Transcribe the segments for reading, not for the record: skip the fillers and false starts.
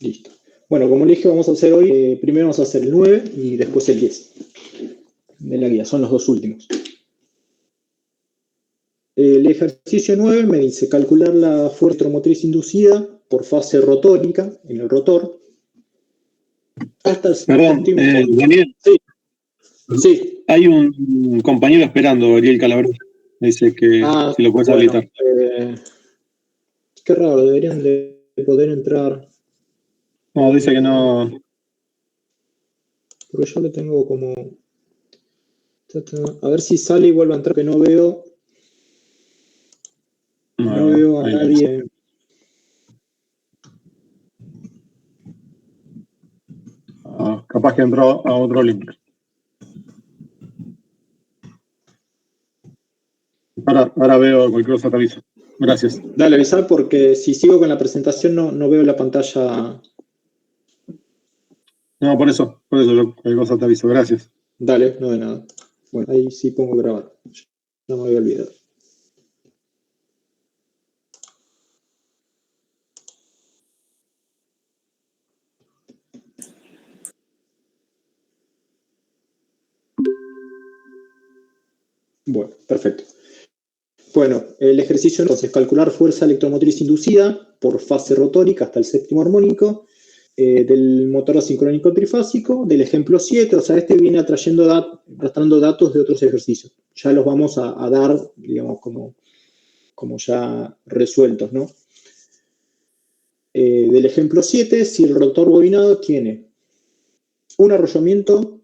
Listo. Bueno, como le dije, vamos a hacer hoy, primero vamos a hacer el 9 y después el 10 de la guía, son los dos últimos. El ejercicio 9 me dice calcular la fuerza electromotriz inducida por fase rotórica en el rotor hasta el Perdón, Daniel. Sí. Sí. Hay un compañero esperando, Ariel Calabró. Dice que si lo puedes habilitar. Qué raro, deberían de poder entrar. No, dice que no. Porque yo lo tengo como. A ver si sale y vuelve a entrar, que no veo. No veo a nadie. Capaz que entró a otro link. Ahora veo cualquier cosa, te aviso. Gracias. Dale, avisa, porque si sigo con la presentación no veo la pantalla. No, por eso cualquier cosa te aviso. Gracias. Dale, no de nada. Bueno, ahí sí pongo grabar. No me voy a olvidar. Bueno, perfecto. Bueno, el ejercicio entonces, calcular fuerza electromotriz inducida por fase rotórica hasta el séptimo armónico del motor asincrónico trifásico, del ejemplo 7, o sea, este viene arrastrando datos de otros ejercicios. Ya los vamos a dar, digamos, como ya resueltos, ¿no? Del ejemplo 7, si el rotor bobinado tiene un arrollamiento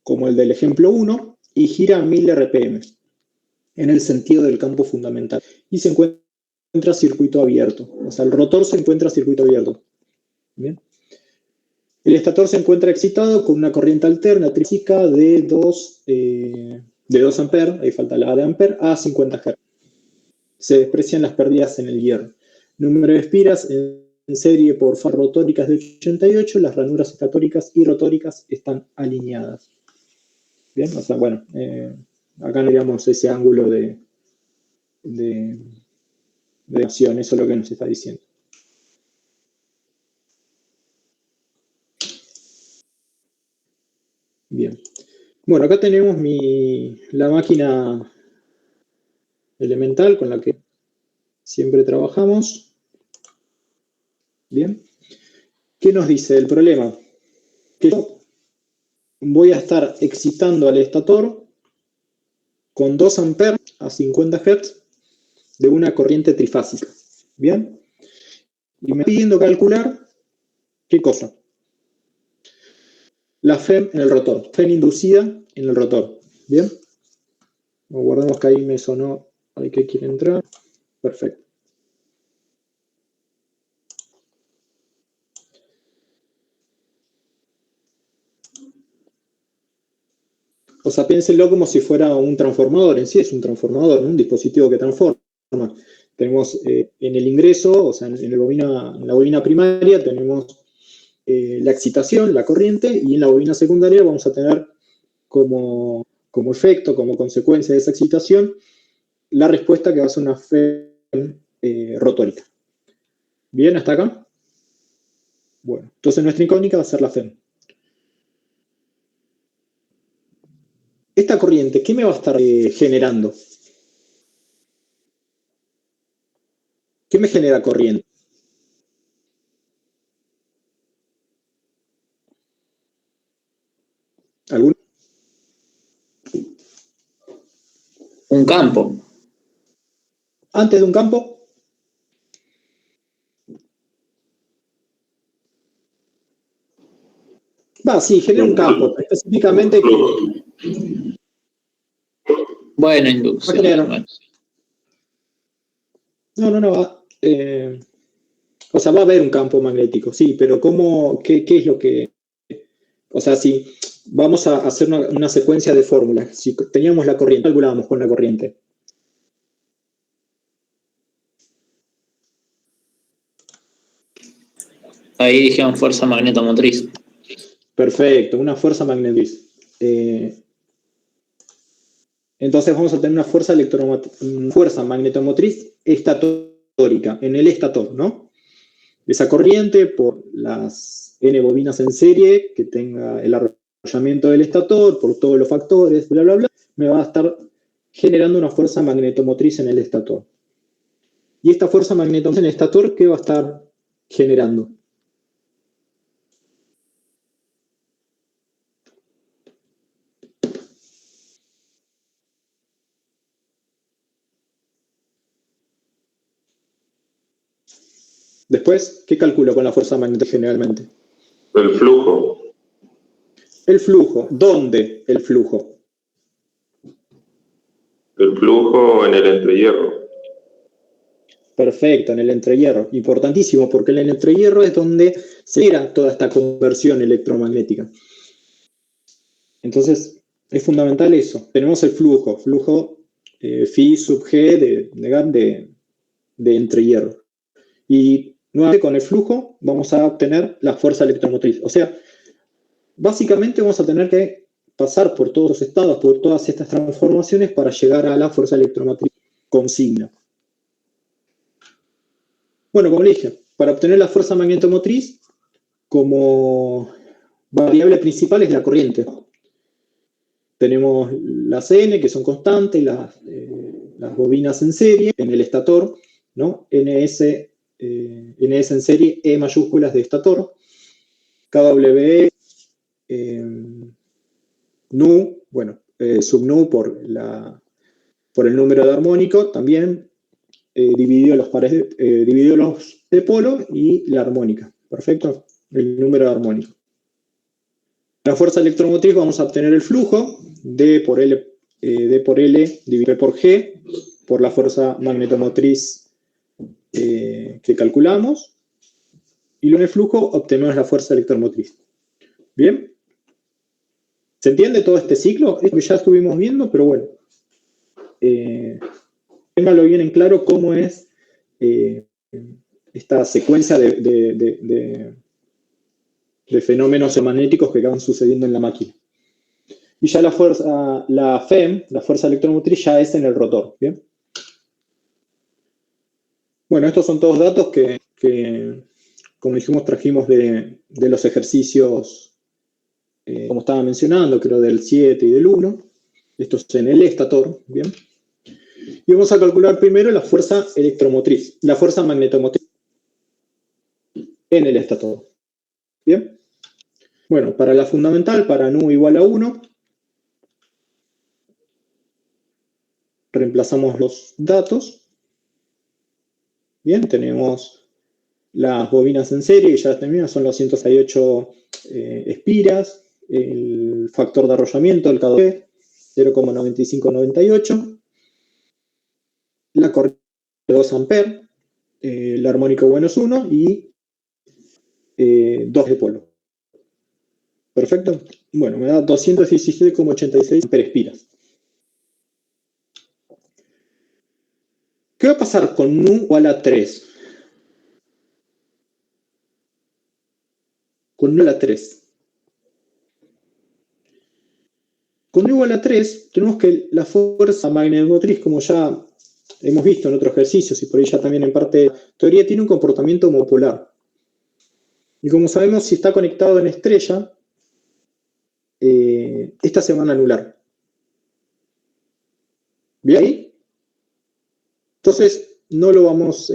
como el del ejemplo 1 y gira a 1000 RPM en el sentido del campo fundamental y se encuentra circuito abierto, o sea, el rotor se encuentra circuito abierto. Bien. El estator se encuentra excitado con una corriente alterna trifásica de 2 amperes, ahí falta la A de amper, a 50 Hz. Se desprecian las pérdidas en el hierro. Número de espiras en serie por fases rotóricas de 88, las ranuras estatóricas y rotóricas están alineadas. Bien, o sea, bueno, acá no digamos ese ángulo de acción, eso es lo que nos está diciendo. Bien. Bueno, acá tenemos la máquina elemental con la que siempre trabajamos. Bien. ¿Qué nos dice el problema? Que yo voy a estar excitando al estator con 2 amperes a 50 Hz de una corriente trifásica. Bien. Y me está pidiendo calcular, ¿qué cosa? La FEM en el rotor, FEM inducida en el rotor. Bien. Guardamos que ahí me sonó al que quiere entrar. Perfecto. O sea, piénsenlo como si fuera un transformador. En sí es un transformador, ¿no? Un dispositivo que transforma. Tenemos en el ingreso, o sea, en la bobina primaria tenemos la excitación, la corriente, y en la bobina secundaria vamos a tener como efecto, como consecuencia de esa excitación, la respuesta que va a ser una FEM rotórica. ¿Bien hasta acá? Bueno, entonces nuestra incógnita va a ser la FEM. Esta corriente, ¿qué me va a estar generando? ¿Qué me genera corriente? ¿Algún? Un campo. Antes de un campo. Sí, genera un campo. Específicamente que. Bueno, inducción. No. O sea, va a haber un campo magnético, sí, pero qué es lo que. O sea, si vamos a hacer una secuencia de fórmulas. Si teníamos la corriente, calculábamos con la corriente. Ahí dijeron fuerza magnetomotriz. Perfecto, una fuerza magnética. Entonces vamos a tener una fuerza magnetomotriz estatórica, en el estator, ¿no? esa corriente por las N bobinas en serie que tenga el arrollamiento del estator, por todos los factores, bla, bla, bla, me va a estar generando una fuerza magnetomotriz en el estator. Y esta fuerza magnetomotriz en el estator, ¿qué va a estar generando? Después, ¿qué calculo con la fuerza magnética generalmente? El flujo. El flujo. ¿Dónde el flujo? El flujo en el entrehierro. Perfecto, en el entrehierro. Importantísimo, porque en el entrehierro es donde se genera toda esta conversión electromagnética. Entonces, es fundamental eso. Tenemos el flujo phi sub g de entrehierro. Y nuevamente con el flujo vamos a obtener la fuerza electromotriz. O sea, básicamente vamos a tener que pasar por todos los estados, por todas estas transformaciones para llegar a la fuerza electromotriz consigna. Bueno, como le dije, para obtener la fuerza magnetomotriz, como variable principal es la corriente. Tenemos las N, que son constantes, las bobinas en serie, en el estator, ¿no? NS en serie, E mayúsculas de estator, KW, nu, bueno, sub nu por el número de armónico, también dividido los de polo y la armónica. Perfecto, el número de armónico. La fuerza electromotriz vamos a obtener el flujo, D por L dividido por G, por la fuerza magnetomotriz que calculamos, y luego en el flujo obtenemos la fuerza electromotriz. ¿Bien? ¿Se entiende todo este ciclo? Es lo que ya estuvimos viendo, pero bueno. Téngalo bien en claro cómo es esta secuencia de fenómenos magnéticos que van sucediendo en la máquina. Y ya la FEM, la fuerza electromotriz, ya es en el rotor. ¿Bien? Bueno, estos son todos datos que como dijimos, trajimos de los ejercicios, como estaba mencionando, creo del 7 y del 1. Esto es en el estator. ¿Bien? Y vamos a calcular primero la fuerza electromotriz, la fuerza magnetomotriz en el estator. ¿Bien? Bueno, para la fundamental, para nu igual a 1, reemplazamos los datos. Bien, tenemos las bobinas en serie, que ya las terminamos, son los 168 espiras, el factor de arrollamiento, el KW, 0,9598, la corriente de 2 amperes, el armónico bueno es 1 y 2 de polo. Perfecto. Bueno, me da 217,86 amperespiras. ¿Qué va a pasar con nu igual a 3? Con nu igual a 3. Con nu igual a 3, tenemos que la fuerza magnetomotriz, como ya hemos visto en otros ejercicios, y por ahí ya también en parte de teoría, tiene un comportamiento homopolar. Y como sabemos, si está conectado en estrella, estas se van a anular. ¿Bien ahí? Entonces, no lo vamos...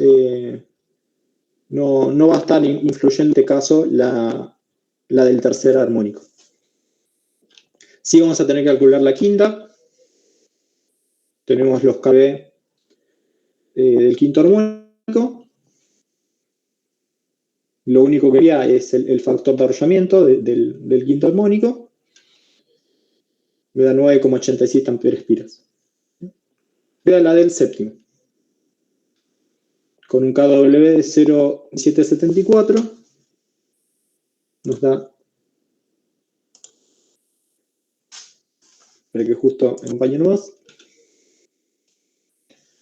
no va a estar influyente en este caso la del tercer armónico. Sí vamos a tener que calcular la quinta. Tenemos los KB del quinto armónico. Lo único que había es el factor de arrollamiento del quinto armónico. Me da 9,87 amperespiras. Vea la del séptimo. Con un KW de 0,774 nos da... Espera que justo acompañe nomás.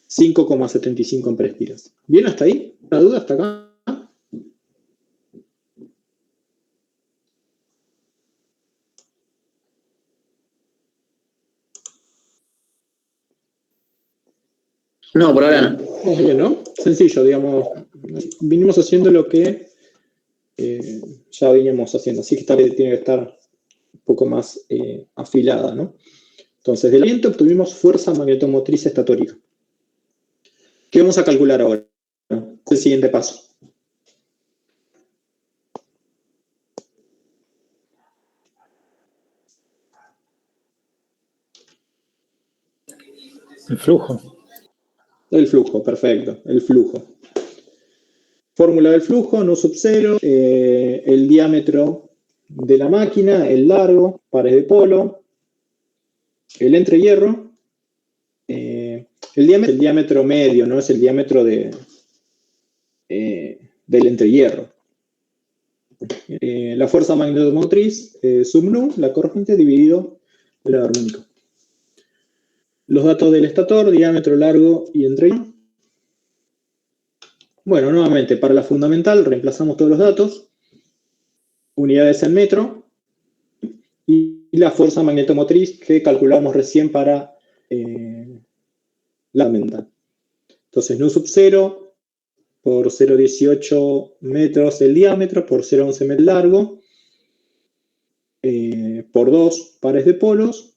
5,75 amperespiras. ¿Bien hasta ahí? ¿La duda hasta acá? No, por ahora no. Bien, ¿no? Sencillo, digamos. Vinimos haciendo lo que ya veníamos haciendo. Así que esta tiene que estar un poco más afilada, ¿no? Entonces, del viento obtuvimos fuerza magnetomotriz estatórica. ¿Qué vamos a calcular ahora? El siguiente paso. El flujo. El flujo, perfecto. El flujo. Fórmula del flujo, nu sub 0, el diámetro de la máquina, el largo, pares de polo, el entrehierro, el diámetro medio, ¿no? Es el diámetro del entrehierro. La fuerza magnetomotriz, sub nu, la corriente dividido el armónico. Los datos del estator, diámetro, largo y entrehierro. Bueno, nuevamente, para la fundamental reemplazamos todos los datos, unidades en metro, y la fuerza magnetomotriz que calculamos recién para la fundamental. Entonces, nu sub 0 por 0,18 metros el diámetro, por 0,11 metros largo, por 2 pares de polos,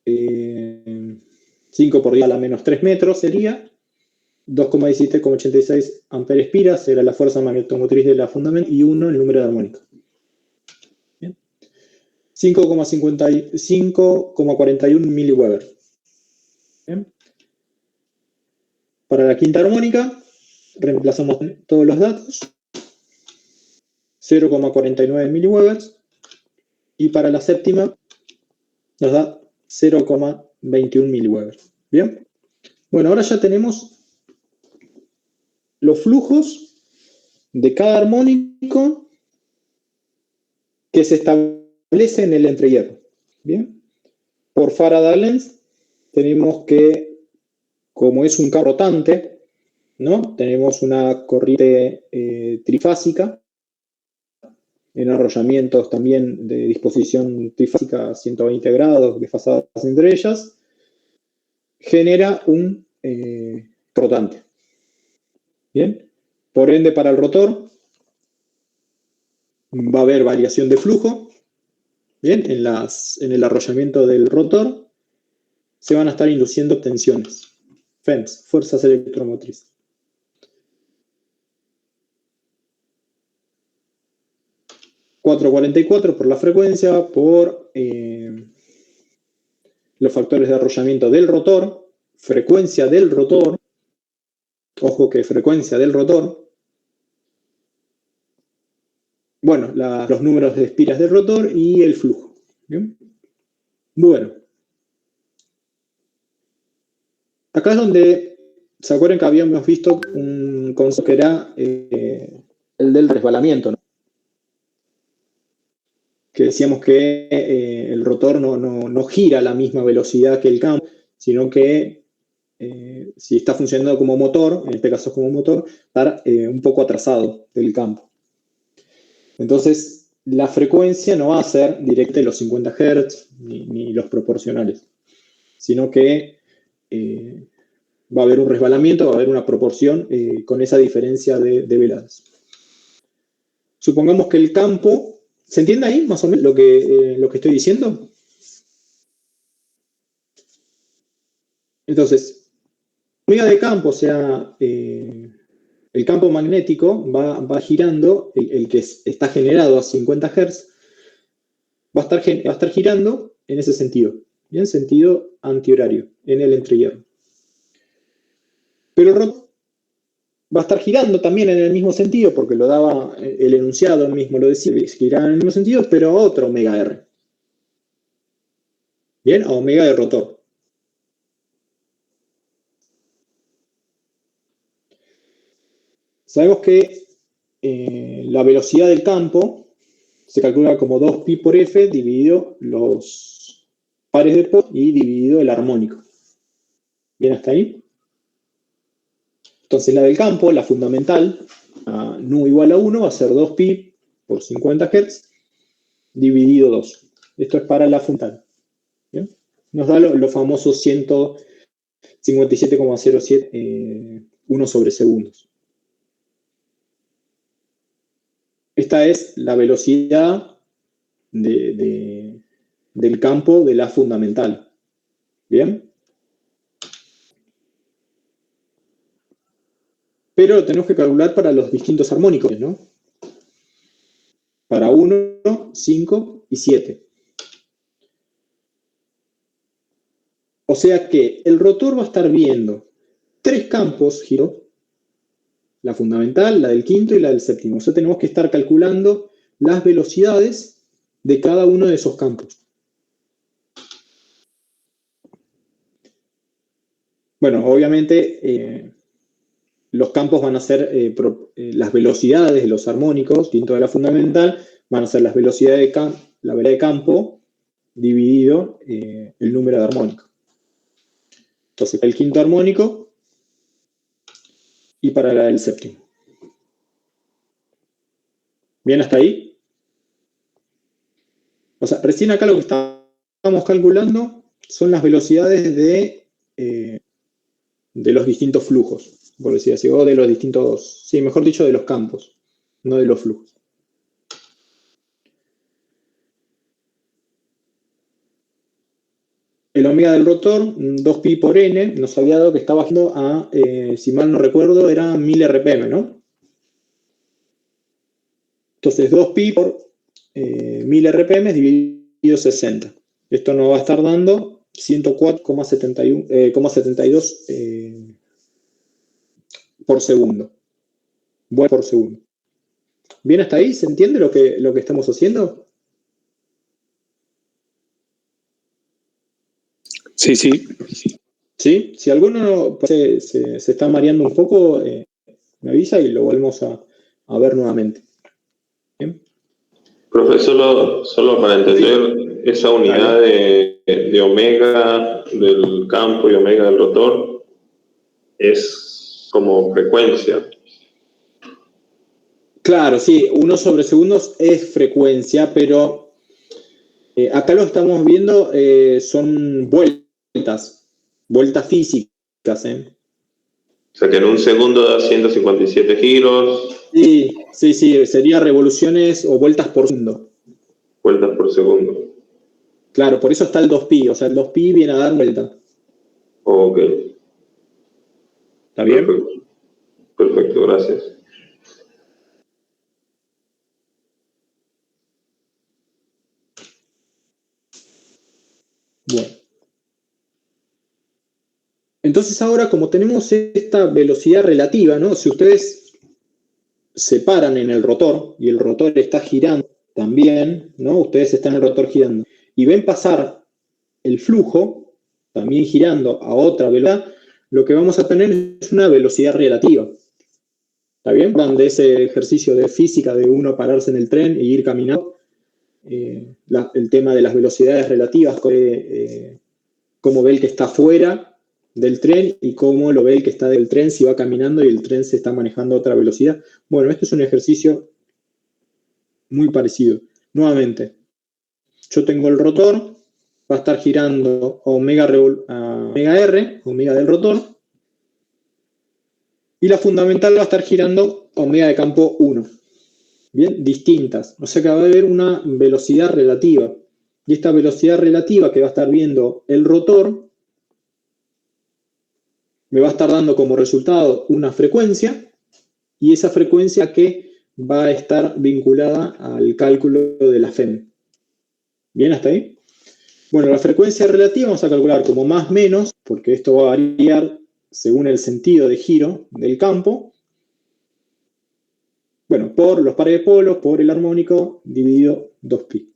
5 por 10 a la menos 3 metros sería, 2,17,86 amperes pira será la fuerza magnetomotriz de la fundamental y 1 el número de armónica. 5,41 miliweber. Bien. Para la quinta armónica, reemplazamos todos los datos. 0,49 miliweber. Y para la séptima, nos da 0,21 miliweber. Bien. Bueno, ahora ya tenemos los flujos de cada armónico que se establece en el entrehierro. Bien. Por Faraday Lens tenemos que, como es un campo rotante, ¿no? Tenemos una corriente trifásica, en arrollamientos también de disposición trifásica a 120 grados, desfasadas entre ellas, genera un rotante. Bien. Por ende, para el rotor va a haber variación de flujo. Bien, en el arrollamiento del rotor se van a estar induciendo tensiones, FEMS, fuerzas electromotrices. $4.44 por la frecuencia, por los factores de arrollamiento del rotor, frecuencia del rotor, ojo que frecuencia del rotor, bueno, los números de espiras del rotor y el flujo. ¿Bien? Bueno. Acá es donde, ¿se acuerdan que habíamos visto un concepto que era el del resbalamiento, ¿no? Que decíamos que el rotor no gira a la misma velocidad que el campo, sino que si está funcionando como motor, en este caso como motor, estar un poco atrasado del campo. Entonces, la frecuencia no va a ser directa de los 50 Hz ni los proporcionales, sino que va a haber un resbalamiento, va a haber una proporción con esa diferencia de veladas. Supongamos que el campo, ¿se entiende ahí más o menos lo que estoy diciendo? Entonces, omega de campo, o sea, el campo magnético va girando, el que está generado a 50 Hz, va a estar girando en ese sentido, en sentido antihorario, en el entrehierro. Pero el rotor va a estar girando también en el mismo sentido, porque lo daba el enunciado mismo, lo decía, giraba en el mismo sentido, pero a otro omega R. Bien, a omega de rotor. Sabemos que la velocidad del campo se calcula como 2pi por f dividido los pares de polo y dividido el armónico. ¿Bien hasta ahí? Entonces la del campo, la fundamental, a nu igual a 1, va a ser 2pi por 50 Hz dividido 2. Esto es para la fundamental. ¿Bien? Nos da lo famoso 157,07 1 sobre segundos. Esta es la velocidad del campo de la fundamental. ¿Bien? Pero lo tenemos que calcular para los distintos armónicos, ¿no? Para 1, 5 y 7. O sea que el rotor va a estar viendo 3 campos giro, la fundamental, la del quinto y la del séptimo. O sea, tenemos que estar calculando las velocidades de cada uno de esos campos. Bueno, obviamente los campos van a ser las velocidades de los armónicos, quinto de la fundamental, van a ser las velocidades la velocidad de campo dividido el número de armónicos. Entonces, el quinto armónico y para la del séptimo. ¿Bien hasta ahí? O sea, recién acá lo que estamos calculando son las velocidades de los distintos flujos, por decir así, o de los distintos, sí, mejor dicho, de los campos, no de los flujos. El omega del rotor, 2pi por n, nos había dado que estaba bajando a, si mal no recuerdo, era 1000 RPM, ¿no? Entonces, 2pi por 1000 RPM dividido 60. Esto nos va a estar dando 104,72 por segundo. Bueno, por segundo. ¿Bien hasta ahí? ¿Se entiende lo que estamos haciendo? Sí, sí. ¿Sí? Si alguno se está mareando un poco, me avisa y lo volvemos a ver nuevamente. ¿Bien? Profe, solo para entender, esa unidad de omega del campo y omega del rotor es como frecuencia. Claro, sí, 1 sobre segundos es frecuencia, pero acá lo estamos viendo, son vueltas físicas. O sea que en un segundo da 157 giros. Sí, sería revoluciones o vueltas por segundo. Vueltas por segundo. Claro, por eso está el 2pi, o sea, el 2pi viene a dar vuelta. Ok. ¿Está bien? Perfecto, gracias. Bueno. Entonces ahora, como tenemos esta velocidad relativa, ¿no? Si ustedes se paran en el rotor y el rotor está girando también, ¿no? Ustedes están en el rotor girando y ven pasar el flujo también girando a otra velocidad, lo que vamos a tener es una velocidad relativa. ¿Está bien? De ese ejercicio de física de uno pararse en el tren e ir caminando, el tema de las velocidades relativas, cómo ve el que está fuera del tren y cómo lo ve el que está del tren si va caminando y el tren se está manejando a otra velocidad. Bueno, este es un ejercicio muy parecido. Nuevamente, yo tengo el rotor, va a estar girando a omega R, omega del rotor, y la fundamental va a estar girando a omega de campo 1. Bien, distintas. O sea que va a haber una velocidad relativa. Y esta velocidad relativa que va a estar viendo el rotor me va a estar dando como resultado una frecuencia, y esa frecuencia que va a estar vinculada al cálculo de la FEM. ¿Bien hasta ahí? Bueno, la frecuencia relativa vamos a calcular como más menos, porque esto va a variar según el sentido de giro del campo. Bueno, por los pares de polos, por el armónico, dividido 2pi.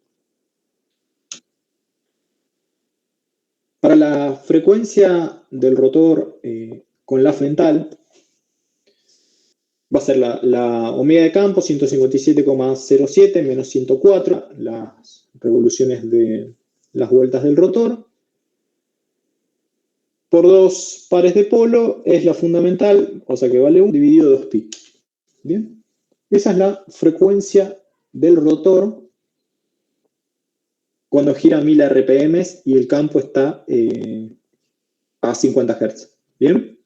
Para la frecuencia del rotor con la fundamental, va a ser la omega de campo, 157,07 menos 104, las revoluciones de las vueltas del rotor. Por 2 pares de polo es la fundamental, o sea que vale 1 dividido 2pi. Bien. Esa es la frecuencia del rotor cuando gira 1000 RPM y el campo está a 50 Hz. ¿Bien?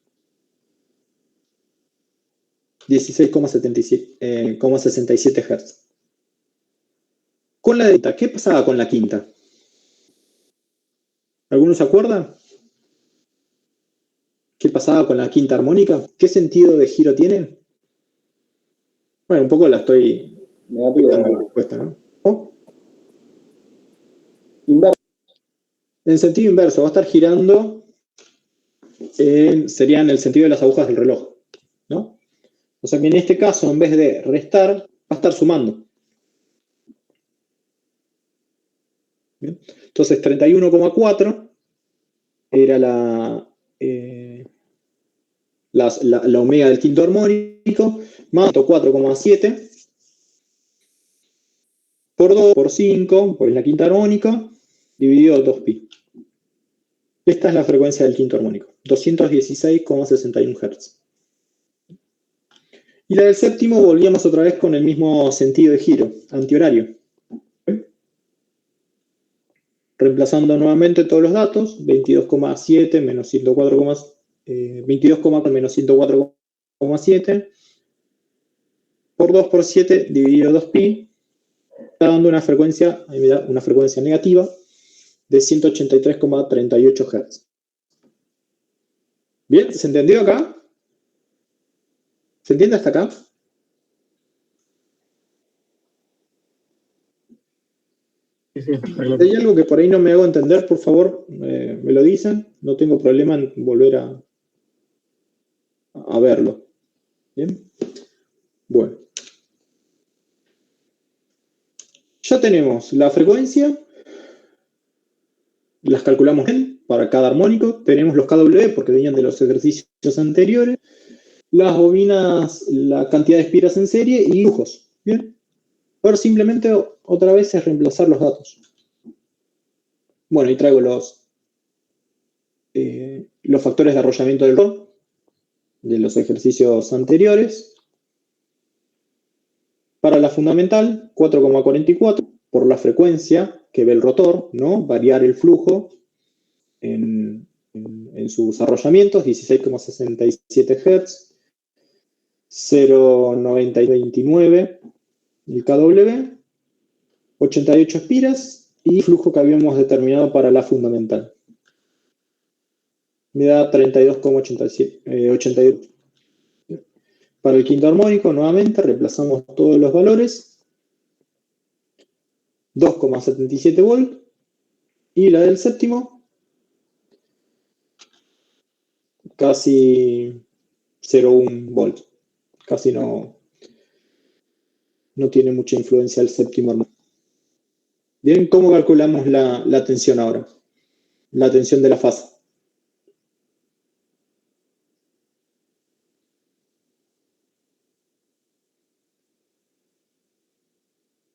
16,67 Hz. Con la delta, ¿qué pasaba con la quinta? ¿Alguno se acuerda? ¿Qué pasaba con la quinta armónica? ¿Qué sentido de giro tiene? Bueno, un poco la estoy dando la respuesta, ¿no? ¿Oh? Inverso. En sentido inverso, va a estar girando, sería en el sentido de las agujas del reloj, ¿no? O sea que en este caso, en vez de restar, va a estar sumando. ¿Bien? Entonces, 31,4 era la omega del quinto armónico, más 4,7 por 2 por 5, pues la quinta armónica, dividido 2pi. Esta es la frecuencia del quinto armónico, 216,61 Hz. Y la del séptimo volvíamos otra vez con el mismo sentido de giro, antihorario. Reemplazando nuevamente todos los datos, 22,7 menos 104, 22,4 menos 104,7 por 2 por 7 dividido 2pi, está dando una frecuencia negativa de 183,38 Hz. ¿Bien? ¿Se entendió acá? ¿Se entiende hasta acá? Si hay algo que por ahí no me hago entender, por favor, me lo dicen. No tengo problema en volver a verlo. ¿Bien? Bueno. Ya tenemos la frecuencia. Las calculamos para cada armónico. Tenemos los KW porque venían de los ejercicios anteriores. Las bobinas, la cantidad de espiras en serie y flujos. ¿Bien? Ahora simplemente otra vez es reemplazar los datos. Bueno, y traigo los factores de arrollamiento del rotor de los ejercicios anteriores. Para la fundamental, 4,44 por la frecuencia que ve el rotor, ¿no? Variar el flujo en sus arrollamientos, 16,67 Hz, 0,9029 el KW, 88 espiras y flujo que habíamos determinado para la fundamental. Me da 32,82. Para el quinto armónico, nuevamente, reemplazamos todos los valores. 2,77 volt. Y la del séptimo, casi 0,1 volt. Casi no tiene mucha influencia el séptimo armónico. Bien, ¿cómo calculamos la tensión ahora? La tensión de la fase.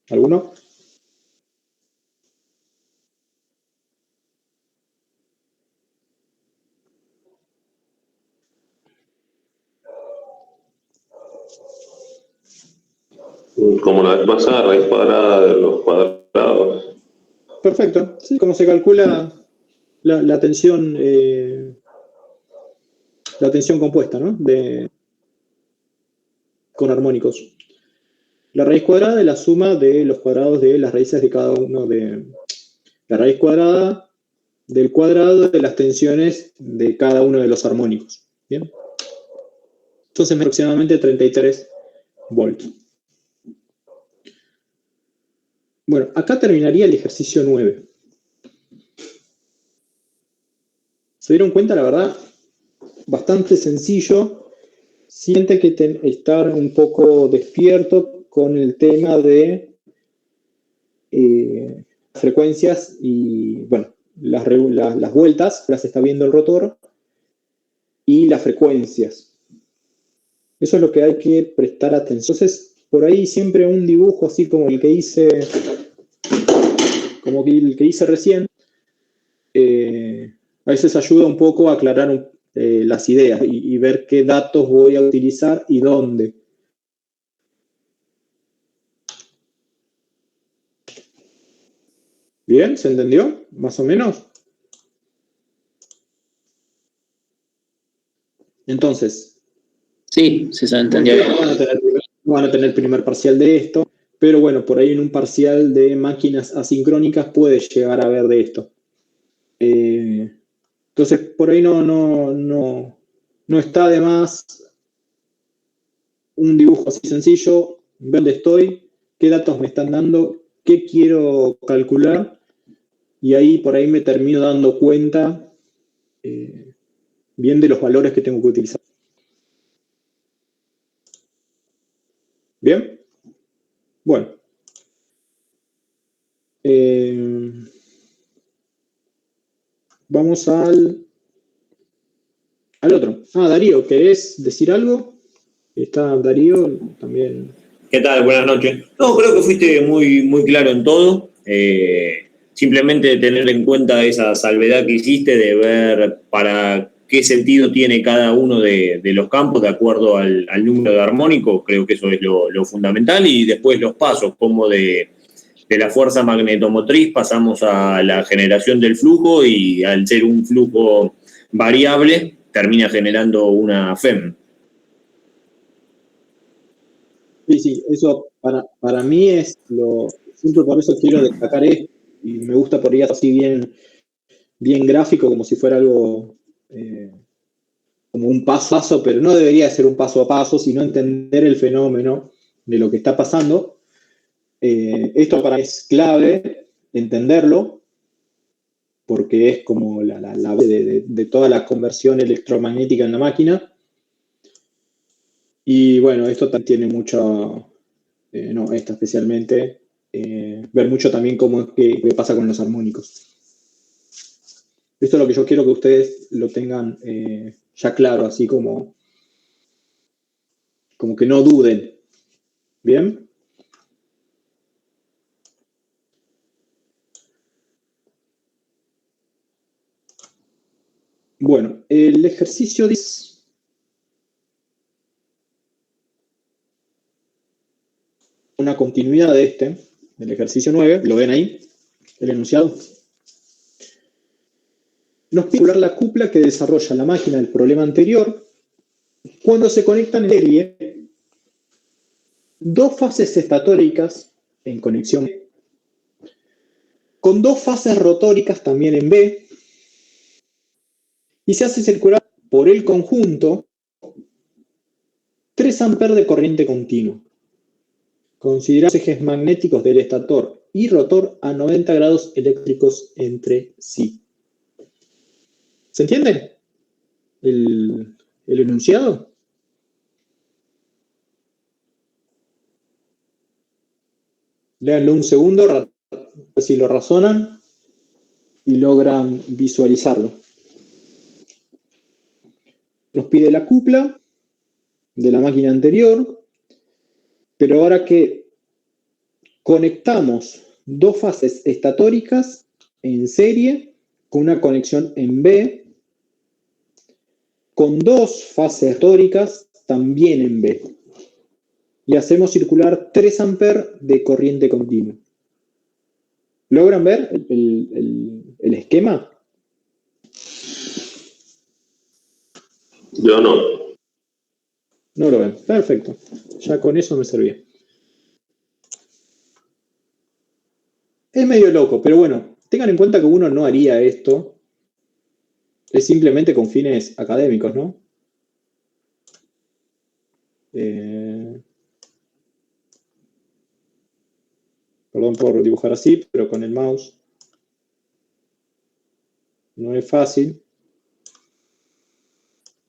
¿Alguno? Como la vez pasada, raíz cuadrada de los cuadrados. Perfecto. Sí, ¿cómo se calcula la tensión compuesta, ¿no? Con armónicos. La raíz cuadrada es la suma de los cuadrados de las raíces de cada uno de... La raíz cuadrada del cuadrado de las tensiones de cada uno de los armónicos. ¿Bien? Entonces, aproximadamente 33 volts. Bueno, acá terminaría el ejercicio 9. ¿Se dieron cuenta? La verdad, bastante sencillo. Siente que estar un poco despierto con el tema de frecuencias y, bueno, las vueltas, las está viendo el rotor, y las frecuencias. Eso es lo que hay que prestar atención. Entonces, por ahí siempre un dibujo así como el que hice recién, a veces ayuda un poco a aclarar las ideas y ver qué datos voy a utilizar y dónde. ¿Bien? ¿Se entendió? ¿Más o menos? Entonces. Sí, se entendió. Van a tener el primer parcial de esto. Pero bueno, por ahí en un parcial de máquinas asincrónicas puede llegar a ver de esto. Entonces, por ahí no está de más un dibujo así sencillo, ver dónde estoy, qué datos me están dando, qué quiero calcular, y ahí por ahí me termino dando cuenta bien de los valores que tengo que utilizar. ¿Bien? Bueno. Vamos al otro. Darío, ¿querés decir algo? Está Darío también. ¿Qué tal? Buenas noches. No, creo que fuiste muy claro en todo. Simplemente tener en cuenta esa salvedad que hiciste de ver para qué sentido tiene cada uno de los campos de acuerdo al número de armónicos. Creo que eso es lo fundamental. Y después los pasos, como de la fuerza magnetomotriz pasamos a la generación del flujo, y al ser un flujo variable termina generando una FEM. Sí, eso para mí es siempre por eso quiero destacar esto, y me gusta por ahí así bien gráfico, como si fuera algo como un paso a paso, pero no debería ser un paso a paso, sino entender el fenómeno de lo que está pasando. Esto para mí es clave, entenderlo, porque es como la base de toda la conversión electromagnética en la máquina. Y bueno, esto tiene mucho, esta especialmente, ver mucho también cómo es que pasa con los armónicos. Esto es lo que yo quiero que ustedes lo tengan ya claro, así como que no duden. ¿Bien? Bueno, el ejercicio 10. Una continuidad del ejercicio 9, lo ven ahí, el enunciado. Nos pide calcular la cupla que desarrolla la máquina del problema anterior cuando se conectan en serie dos fases estatóricas en conexión B, con dos fases rotóricas también en B, y se hace circular por el conjunto 3 amperes de corriente continua. Consideramos ejes magnéticos del estator y rotor a 90 grados eléctricos entre sí. ¿Se entiende el enunciado? Léanlo un segundo, a ver si lo razonan y logran visualizarlo. Nos pide la cupla de la máquina anterior, pero ahora que conectamos dos fases estatóricas en serie con una conexión en B, con dos fases rotóricas también en B, y hacemos circular 3 amperes de corriente continua. ¿Logran ver el esquema? Yo no. No lo ven. Perfecto. Ya con eso me servía. Es medio loco, pero bueno, tengan en cuenta que uno no haría esto. Es simplemente con fines académicos, ¿no? Perdón por dibujar así, pero con el mouse no es fácil.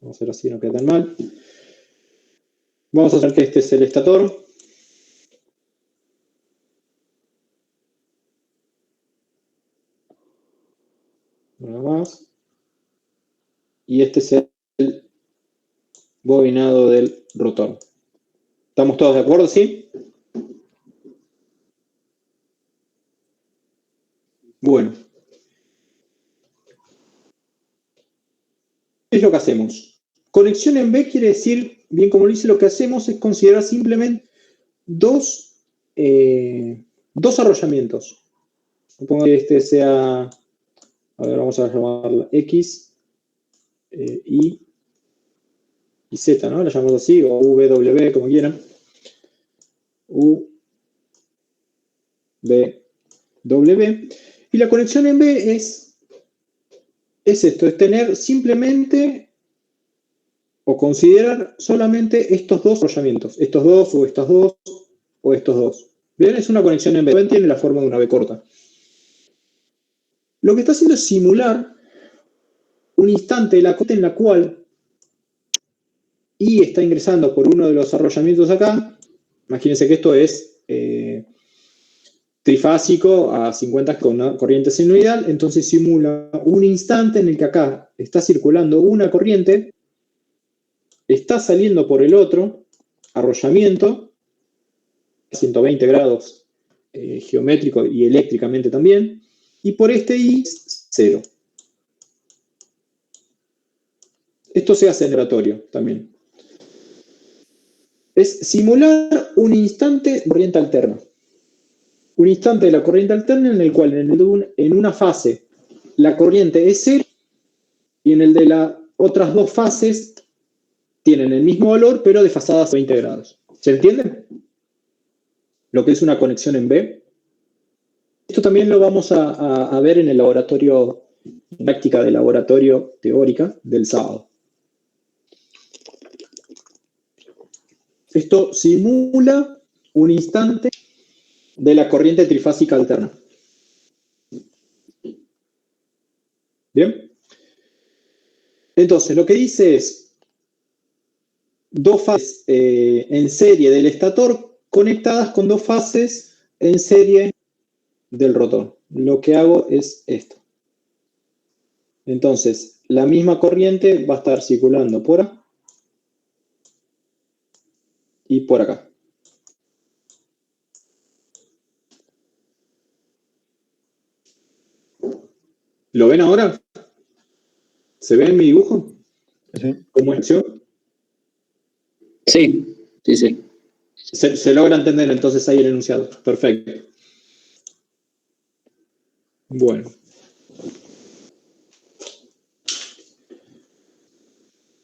Vamos a hacer así, no queda tan mal. Vamos a hacer que este es el estator. Nada más. Y este es el bobinado del rotor. ¿Estamos todos de acuerdo? ¿Sí? Bueno. ¿Qué es lo que hacemos? Conexión en B quiere decir, bien como lo dice, lo que hacemos es considerar simplemente dos arrollamientos. Supongo que este sea, a ver, vamos a llamarla X, Y Z, ¿no? La llamamos así, o W, como quieran. U, BW. Y la conexión en B es esto, es tener simplemente o considerar solamente estos dos enrollamientos, estos dos o estas dos o estos dos. ¿Bien? Es una conexión en B, tiene la forma de una B corta. Lo que está haciendo es simular un instante de la corriente en la cual I está ingresando por uno de los arrollamientos acá. Imagínense que esto es trifásico a 50 con una corriente sinusoidal, entonces simula un instante en el que acá está circulando una corriente, está saliendo por el otro arrollamiento, 120 grados geométrico y eléctricamente también, y por este I es 0. Esto se hace en laboratorio también. Es simular un instante de corriente alterna. Un instante de la corriente alterna en el cual en una fase la corriente es 0 y en el de las otras dos fases tienen el mismo valor pero desfasadas 20 grados. ¿Se entiende? Lo que es una conexión en B. Esto también lo vamos a ver en el laboratorio, práctica de laboratorio teórica del sábado. Esto simula un instante de la corriente trifásica alterna. ¿Bien? Entonces, lo que dice es dos fases en serie del estator conectadas con dos fases en serie del rotor. Lo que hago es esto. Entonces, la misma corriente va a estar circulando por acá y por acá. ¿Lo ven ahora? ¿Se ve en mi dibujo? Sí. ¿Cómo es acción? Sí. Se logra entender entonces ahí el enunciado. Perfecto. Bueno.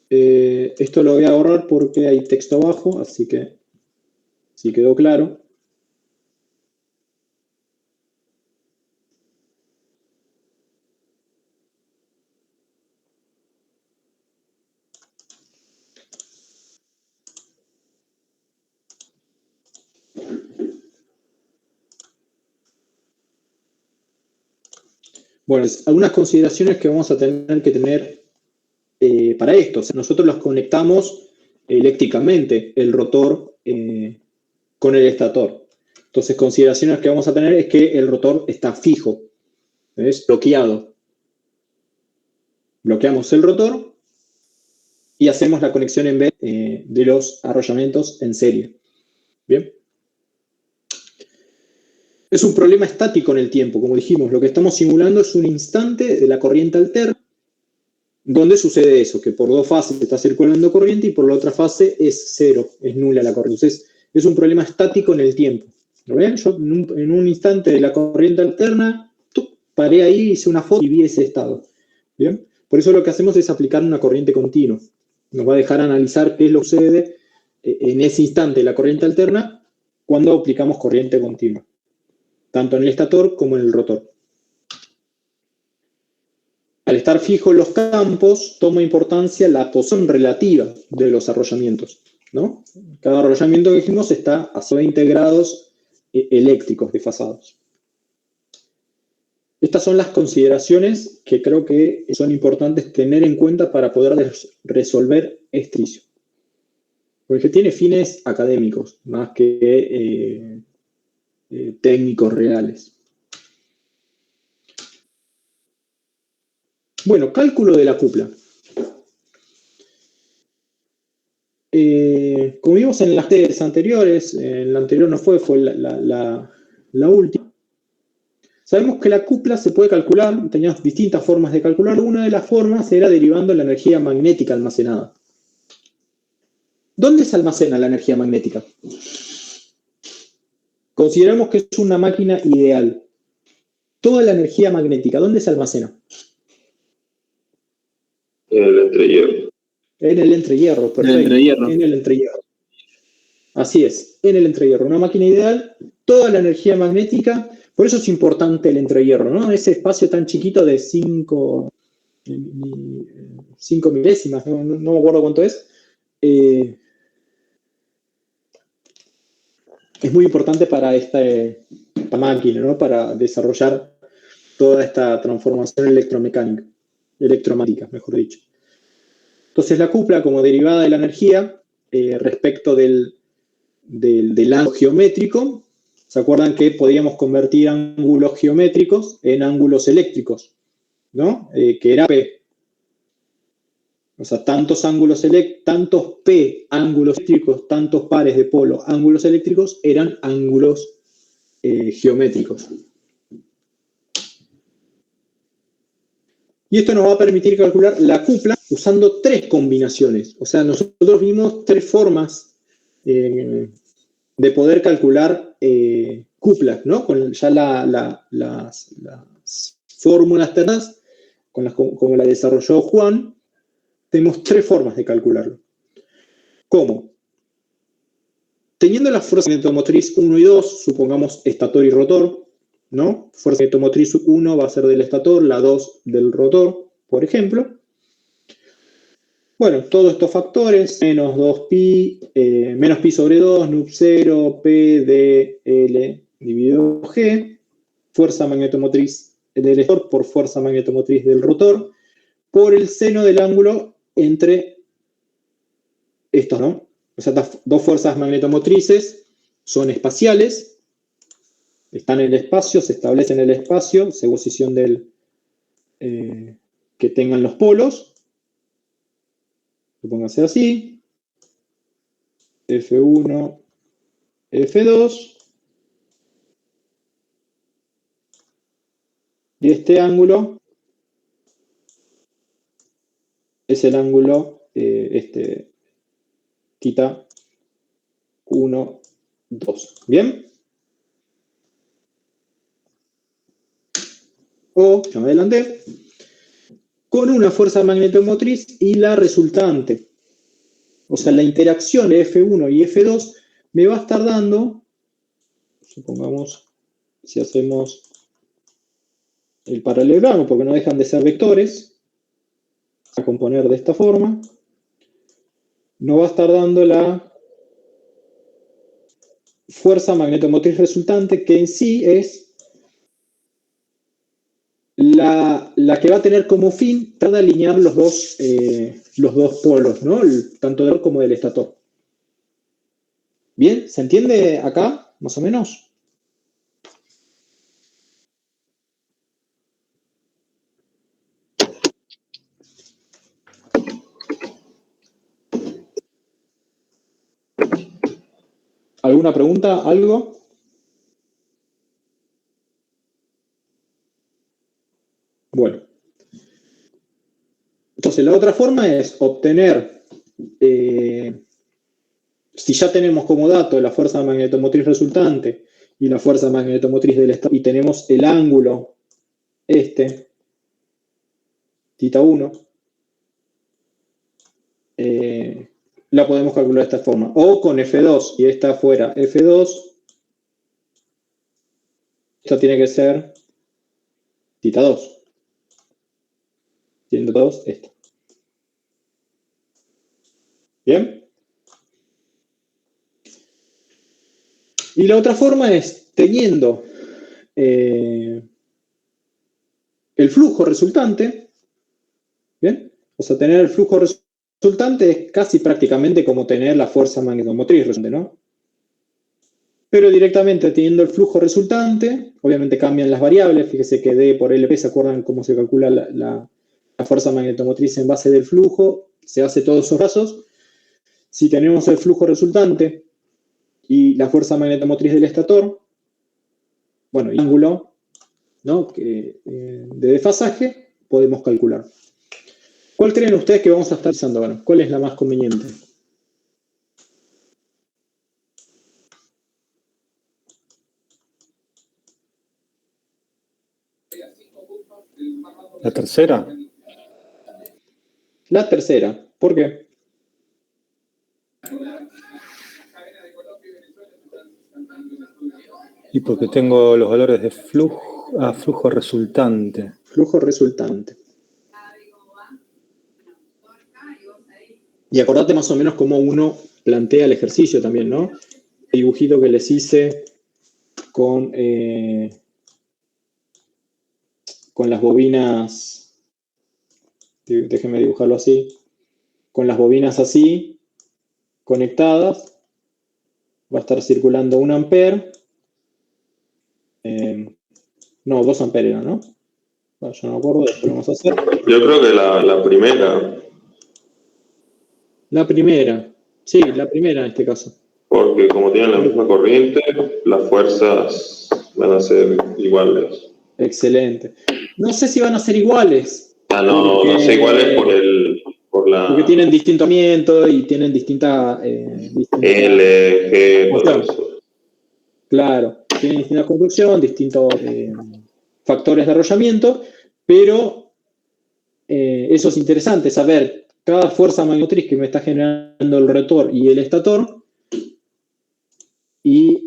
Esto lo voy a borrar porque hay texto abajo, así que si quedó claro. Bueno, algunas consideraciones que vamos a tener que tener para esto. O sea, nosotros los conectamos eléctricamente, el rotor con el estator. Entonces, consideraciones que vamos a tener es que el rotor está fijo, ¿ves? Bloqueado. Bloqueamos el rotor y hacemos la conexión en B de los arrollamientos en serie. ¿Bien? Es un problema estático en el tiempo, como dijimos. Lo que estamos simulando es un instante de la corriente alterna donde sucede eso, que por dos fases está circulando corriente y por la otra fase es 0, es nula la corriente. Entonces, es un problema estático en el tiempo. ¿Lo ven? Yo en un instante de la corriente alterna, paré ahí, hice una foto y vi ese estado. ¿Bien? Por eso lo que hacemos es aplicar una corriente continua. Nos va a dejar analizar qué es lo que sucede en ese instante de la corriente alterna cuando aplicamos corriente continua, tanto en el estator como en el rotor. Al estar fijos los campos, toma importancia la posición relativa de los arrollamientos, ¿no? Cada arrollamiento que dijimos está a 120 grados eléctricos desfasados. Estas son las consideraciones que creo que son importantes tener en cuenta para poder resolver este ejercicio. Porque tiene fines académicos, más que técnicos reales. Bueno, cálculo de la cupla. Como vimos en las clases anteriores, en la anterior no fue la última. Sabemos que la cupla se puede calcular, teníamos distintas formas de calcular. Una de las formas era derivando la energía magnética almacenada. ¿Dónde se almacena la energía magnética? Consideramos que es una máquina ideal. Toda la energía magnética, ¿dónde se almacena? En el entrehierro. En el entrehierro, perfecto. En el entrehierro. Así es, en el entrehierro. Una máquina ideal toda la energía magnética. Por eso es importante el entrehierro, ¿no? Ese espacio tan chiquito de 5 milésimas, no me acuerdo cuánto es. Es muy importante para esta máquina, ¿no? Para desarrollar toda esta transformación electromagnética, mejor dicho. Entonces la cupla, como derivada de la energía, respecto del ángulo geométrico, ¿se acuerdan que podíamos convertir ángulos geométricos en ángulos eléctricos? ¿No? Que era P. O sea, tantos P ángulos eléctricos, tantos pares de polo ángulos eléctricos eran ángulos geométricos. Y esto nos va a permitir calcular la cupla usando 3 combinaciones. O sea, nosotros vimos 3 formas de poder calcular cuplas, ¿no? Con ya las fórmulas ternas, como la desarrolló Juan, tenemos 3 formas de calcularlo. ¿Cómo? Teniendo las fuerzas magnetomotriz 1 y 2, supongamos estator y rotor, ¿no? Fuerza magnetomotriz 1 va a ser del estator, la 2 del rotor, por ejemplo. Bueno, todos estos factores, menos 2pi, menos pi sobre 2, nub 0, p de L dividido G, fuerza magnetomotriz del estator por fuerza magnetomotriz del rotor, por el seno del ángulo entre estos, ¿no? O sea, estas 2 fuerzas magnetomotrices son espaciales, están en el espacio, se establecen en el espacio, según posición que tengan los polos. Póngase así. F1, F2. Y este ángulo es el ángulo, θ 1, 2. ¿Bien? O, ya me adelanté, con una fuerza magnetomotriz y la resultante. O sea, la interacción de F1 y F2 me va a estar dando, supongamos, si hacemos el paralelogramo, porque no dejan de ser vectores, a componer de esta forma, nos va a estar dando la fuerza magnetomotriz resultante, que en sí es la que va a tener como fin tratar de alinear los dos polos, ¿no? Tanto del como del estator. ¿Bien? ¿Se entiende acá, más o menos? ¿Alguna pregunta? ¿Algo? Bueno. Entonces, la otra forma es obtener, si ya tenemos como dato la fuerza magnetomotriz resultante y la fuerza magnetomotriz del estator, y tenemos el ángulo, θ1, la podemos calcular de esta forma. O con F2, y esta fuera F2, esta tiene que ser θ2. Siendo 2, esta. ¿Bien? Y la otra forma es teniendo el flujo resultante, ¿bien? O sea, tener el flujo resultante es casi prácticamente como tener la fuerza magnetomotriz resultante, ¿no? Pero directamente teniendo el flujo resultante, obviamente cambian las variables, fíjese que D por LP, ¿se acuerdan cómo se calcula la fuerza magnetomotriz en base del flujo? Se hace todos esos casos. Si tenemos el flujo resultante y la fuerza magnetomotriz del estator, bueno, y el ángulo, ¿no? de desfasaje, podemos calcular. ¿Cuál creen ustedes que vamos a estar usando ahora? ¿Cuál es la más conveniente? ¿La tercera? La tercera. ¿Por qué? Y porque tengo los valores de flujo resultante. Flujo resultante. Y acordate más o menos cómo uno plantea el ejercicio también, ¿no? El dibujito que les hice con las bobinas, déjenme dibujarlo así, con las bobinas así, conectadas, va a estar circulando 1 ampere, no, 2 amperes era, ¿no? Bueno, yo no me acuerdo, después lo vamos a hacer. Yo creo que la primera. La primera, sí, la primera en este caso. Porque como tienen la misma corriente, las fuerzas van a ser iguales. Excelente. No sé si van a ser iguales. No sé iguales por la... Porque tienen distinto movimiento y tienen distinta... L, G, todo eso. Claro, tienen distinta construcción, distintos factores de arrollamiento, pero eso es interesante, saber cada fuerza magnetomotriz que me está generando el rotor y el estator, y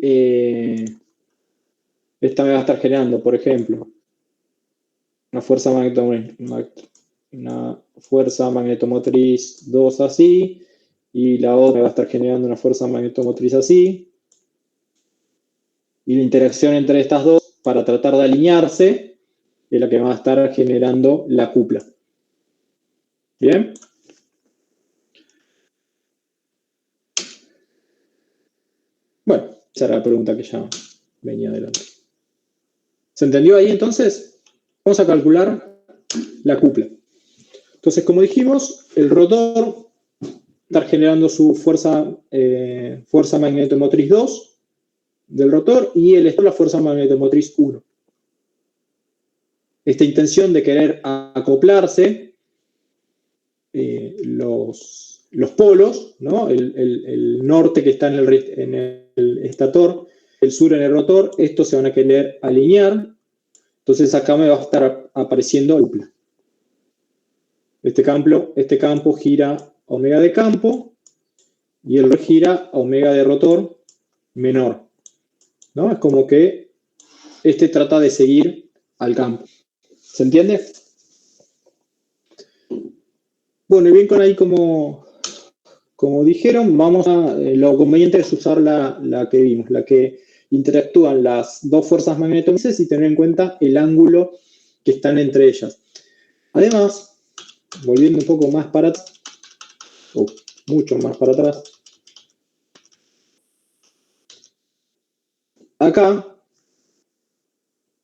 esta me va a estar generando, por ejemplo, una fuerza magnetomotriz 2 así, y la otra va a estar generando una fuerza magnetomotriz así, y la interacción entre estas dos para tratar de alinearse es la que va a estar generando la cupla. ¿Bien? Bueno, esa era la pregunta que ya venía adelante. ¿Se entendió ahí entonces? Vamos a calcular la cupla. Entonces, como dijimos, el rotor está generando su fuerza magnetomotriz 2 del rotor y el estator la fuerza magnetomotriz 1. Esta intención de querer acoplarse los polos, ¿no? El norte que está en el estator, el sur en el rotor, estos se van a querer alinear. Entonces acá me va a estar apareciendo el cupla. Este campo gira omega de campo y el rotor gira omega de rotor menor, ¿no? Es como que este trata de seguir al campo. ¿Se entiende? Bueno, y bien con ahí como dijeron, lo conveniente es usar la que vimos, la que interactúan las dos fuerzas magnetomóviles y tener en cuenta el ángulo que están entre ellas. Además, volviendo un poco más para atrás, o mucho más para atrás, acá,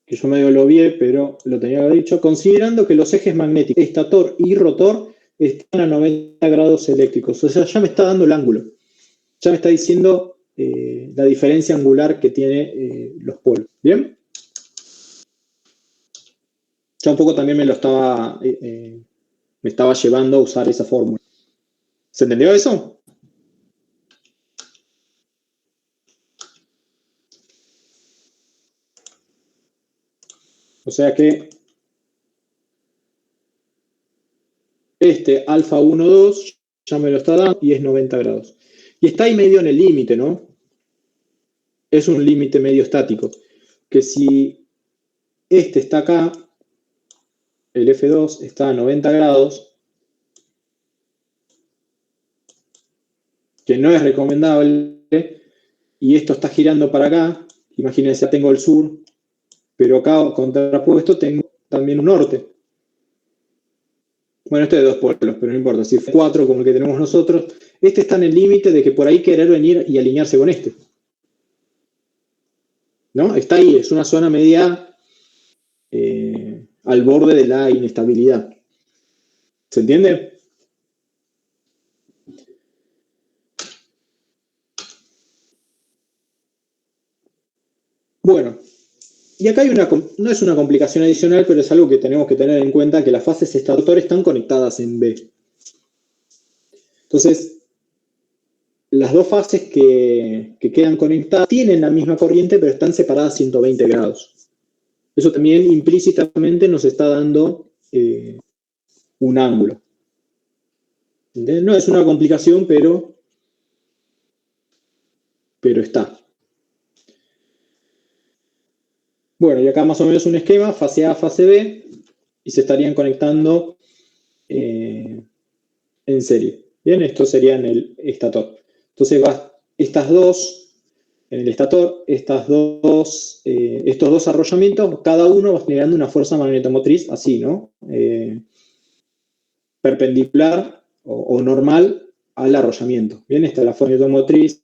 que yo medio lo vi, pero lo tenía que haber dicho, considerando que los ejes magnéticos, estator y rotor, están a 90 grados eléctricos. O sea, ya me está dando el ángulo. Ya me está diciendo la diferencia angular que tiene los polos. ¿Bien? Ya un poco también me estaba llevando a usar esa fórmula. ¿Se entendió eso? O sea que este alfa 1, 2 ya me lo está dando y es 90 grados. Y está ahí medio en el límite, ¿no? Es un límite medio estático. Que si este está acá, el F2 está a 90 grados, que no es recomendable, y esto está girando para acá, imagínense, tengo el sur, pero acá contrapuesto tengo también un norte. Bueno, este es de 2 polos, pero no importa, si es 4 como el que tenemos nosotros, este está en el límite de que por ahí querer venir y alinearse con este. ¿No? Está ahí, es una zona media al borde de la inestabilidad. ¿Se entiende? Bueno, y acá hay no es una complicación adicional, pero es algo que tenemos que tener en cuenta, que las fases estator están conectadas en B. Entonces, las dos fases que quedan conectadas tienen la misma corriente, pero están separadas 120 grados. Eso también implícitamente nos está dando un ángulo. No es una complicación, pero está. Bueno, y acá más o menos un esquema, fase A, fase B, y se estarían conectando en serie. Bien, esto sería en el estator. Entonces, estas dos, en el estator, estos dos arrollamientos, cada uno va generando una fuerza magnetomotriz así, ¿no? Perpendicular o normal al arrollamiento. Bien, esta es la fuerza magnetomotriz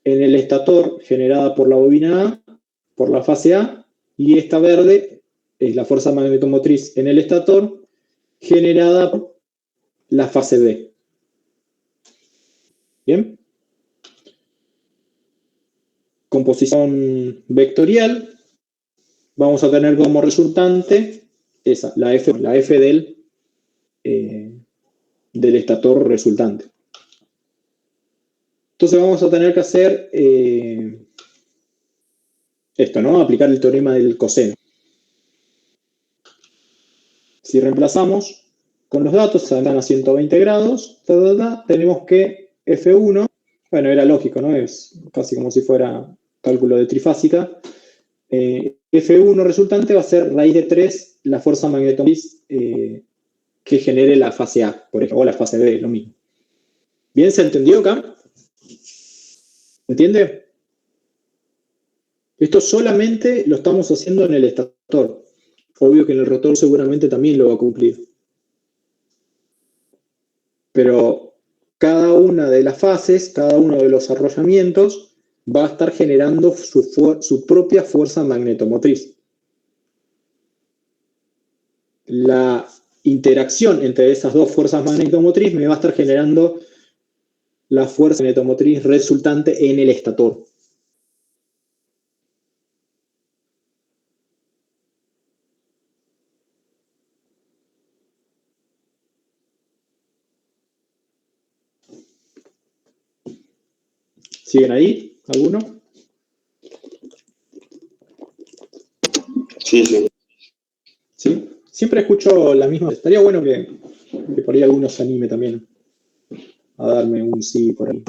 en el estator generada por la bobina A, por la fase A, y esta verde es la fuerza magnetomotriz en el estator generada por la fase B. Bien. Composición vectorial. Vamos a tener como resultante esa, la F del estator resultante. Entonces vamos a tener que hacer esto, ¿no? Aplicar el teorema del coseno. Si reemplazamos con los datos, están a 120 grados, tenemos que F1, bueno, era lógico, ¿no? Es casi como si fuera cálculo de trifásica. F1 resultante va a ser raíz de 3 la fuerza magnetomotriz que genere la fase A, por ejemplo, o la fase B, es lo mismo. ¿Bien? ¿Se entendió acá? ¿Entiende? Esto solamente lo estamos haciendo en el estator. Obvio que en el rotor seguramente también lo va a cumplir. Pero cada una de las fases, cada uno de los arrollamientos va a estar generando su propia fuerza magnetomotriz. La interacción entre esas dos fuerzas magnetomotrices me va a estar generando la fuerza magnetomotriz resultante en el estator. ¿Siguen ahí? ¿Alguno? Sí, sí. ¿Sí? Siempre escucho la misma. Estaría bueno que por ahí alguno se anime también a darme un sí por ahí.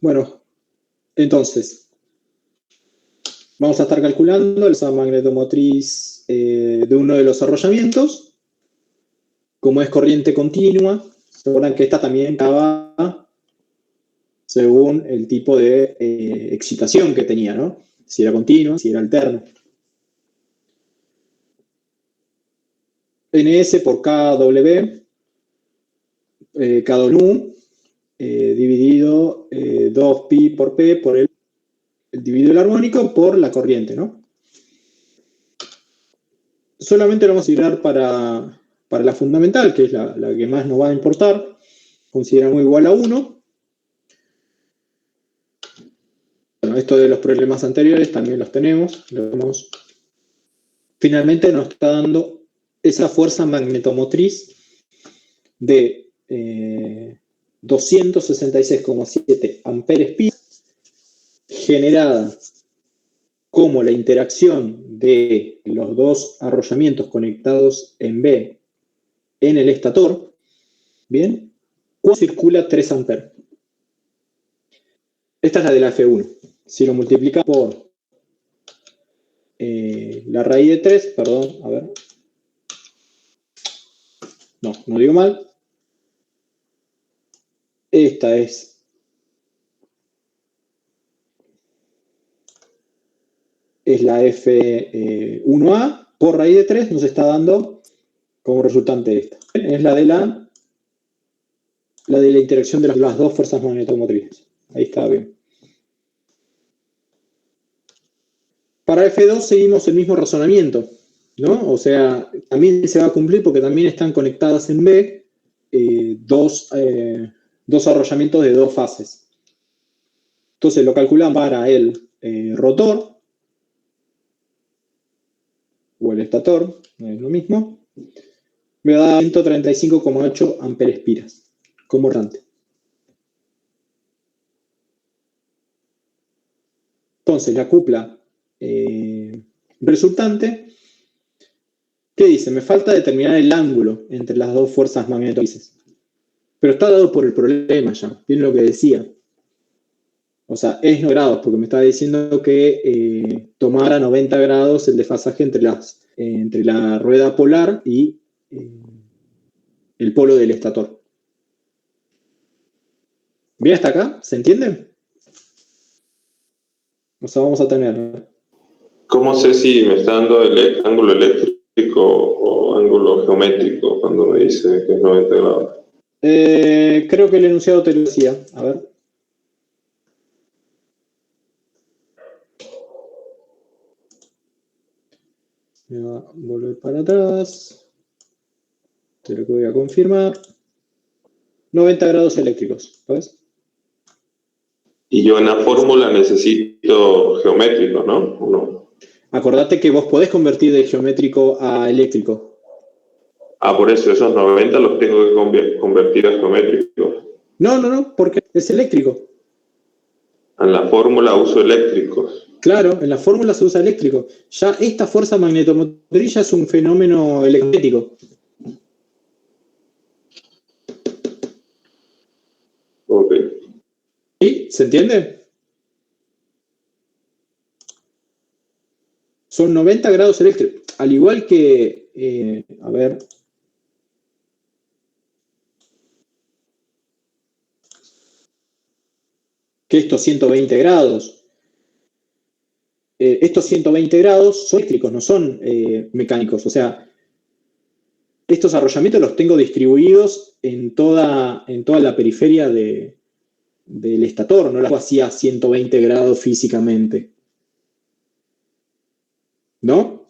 Bueno, entonces, vamos a estar calculando la magnetomotriz de uno de los arrollamientos. Como es corriente continua, se acuerdan que esta también estaba según el tipo de excitación que tenía, ¿no? Si era continua, si era alterna. NS por KW, KW, dividido 2pi por P por el dividido el armónico por la corriente, ¿no? Solamente lo vamos a considerar para la fundamental, que es la que más nos va a importar. Consideramos igual a 1. Bueno, esto de los problemas anteriores también los tenemos. Finalmente nos está dando esa fuerza magnetomotriz de 266,7 amperes-pi generada como la interacción de los dos arrollamientos conectados en B en el estator, ¿bien? Cuando circula 3 amperes. Esta es la de la F1. Si lo multiplica por la raíz de 3, perdón, a ver. No digo mal. Esta es la F1A por raíz de 3, nos está dando como resultante esta. Es la de la interacción de las dos fuerzas magnetomotrices. Ahí está bien. Para F2 seguimos el mismo razonamiento, ¿no? O sea, también se va a cumplir porque también están conectadas en B dos arrollamientos de dos fases. Entonces lo calculan para el rotor o el estator, no es lo mismo. Me da 135,8 amperes-piras como corriente. Entonces la cupla resultante, ¿qué dice? Me falta determinar el ángulo entre las dos fuerzas magnetómotrices. Pero está dado por el problema ya, bien lo que decía. O sea, es 9 grados, porque me estaba diciendo que tomara 90 grados el desfasaje entre la rueda polar y el polo del estator. ¿Bien hasta acá? ¿Se entiende? O sea, vamos a tener... ¿Cómo sé si me está dando ángulo eléctrico o ángulo geométrico cuando me dice que es 90 grados? Creo que el enunciado te lo decía. A ver. Me va a volver para atrás. Te lo voy a confirmar. 90 grados eléctricos, ¿sabes? Y yo en la fórmula necesito geométrico, ¿no? ¿O no? Acordate que vos podés convertir de geométrico a eléctrico. Ah, por eso esos 90 los tengo que convertir a geométricos. No, porque es eléctrico. En la fórmula uso eléctricos. Claro, en la fórmula se usa eléctrico. Ya esta fuerza magnetomotriz ya es un fenómeno electrónico. Ok. ¿Sí? ¿Se entiende? Son 90 grados eléctricos. Al igual que, a ver... que estos 120 grados. Estos 120 grados son eléctricos, no son mecánicos. O sea, estos arrollamientos los tengo distribuidos en toda la periferia del estator. No lo hago así a 120 grados físicamente. ¿No?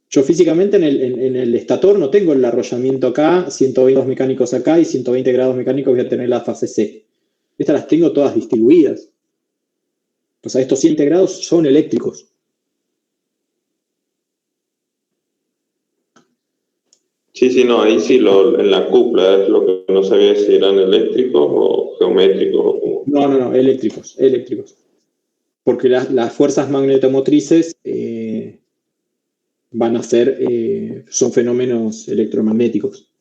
Yo físicamente en el estator no tengo el arrollamiento acá, 120 grados mecánicos acá y 120 grados mecánicos voy a tener la fase C. Estas las tengo todas distribuidas. O sea, estos 100 grados son eléctricos. Sí, no, ahí sí en la cupla es lo que no sabía si eran eléctricos o geométricos o como. No, eléctricos. Porque las fuerzas magnetomotrices van a ser, son fenómenos electromagnéticos.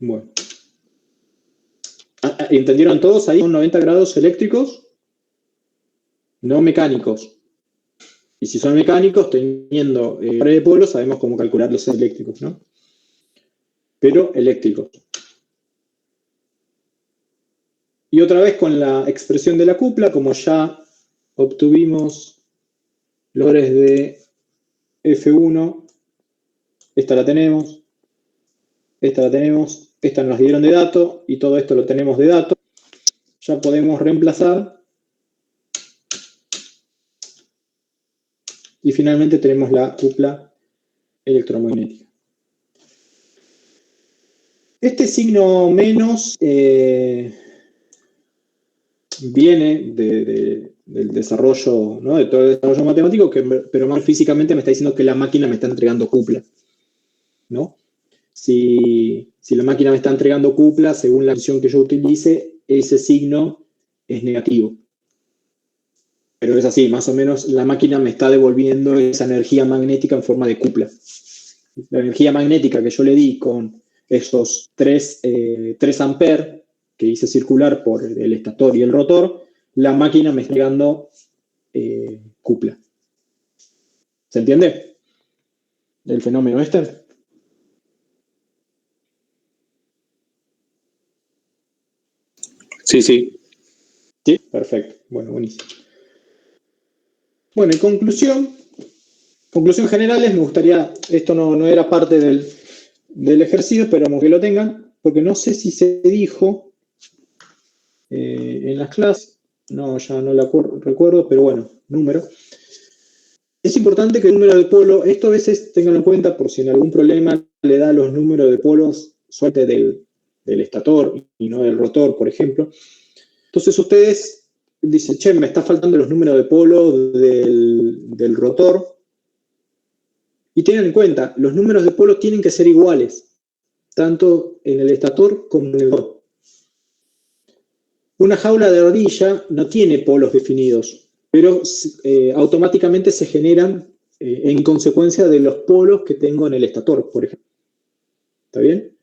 Bueno. ¿Entendieron todos ahí? Son 90 grados eléctricos, no mecánicos. Y si son mecánicos, teniendo pared de polos, sabemos cómo calcular los eléctricos, ¿no? Pero eléctricos. Y otra vez con la expresión de la cupla, como ya obtuvimos los valores de F1, esta la tenemos, esta nos dieron de dato y todo esto lo tenemos de dato, ya podemos reemplazar y finalmente tenemos la cupla electromagnética. Este signo menos viene del desarrollo, ¿no? De todo el desarrollo matemático, pero más físicamente me está diciendo que la máquina me está entregando cupla, ¿no? Si la máquina me está entregando cupla, según la función que yo utilice, ese signo es negativo. Pero es así, más o menos la máquina me está devolviendo esa energía magnética en forma de cupla. La energía magnética que yo le di con esos 3 amperes que hice circular por el estator y el rotor, la máquina me está entregando cupla. ¿Se entiende? El fenómeno este. Sí. Sí, perfecto. Bueno, buenísimo. Bueno, en conclusión generales, me gustaría, esto no era parte del ejercicio, pero que lo tengan, porque no sé si se dijo en las clases, no, ya no la recuerdo, pero bueno, número. Es importante que el número de polo, esto a veces tenganlo en cuenta por si en algún problema le da los números de polos suerte del estator y no del rotor, por ejemplo. Entonces ustedes dicen, che, me está faltando los números de polo del rotor. Y tengan en cuenta, los números de polo tienen que ser iguales, tanto en el estator como en el rotor. Una jaula de ardilla no tiene polos definidos, pero automáticamente se generan en consecuencia de los polos que tengo en el estator, por ejemplo. ¿Está bien?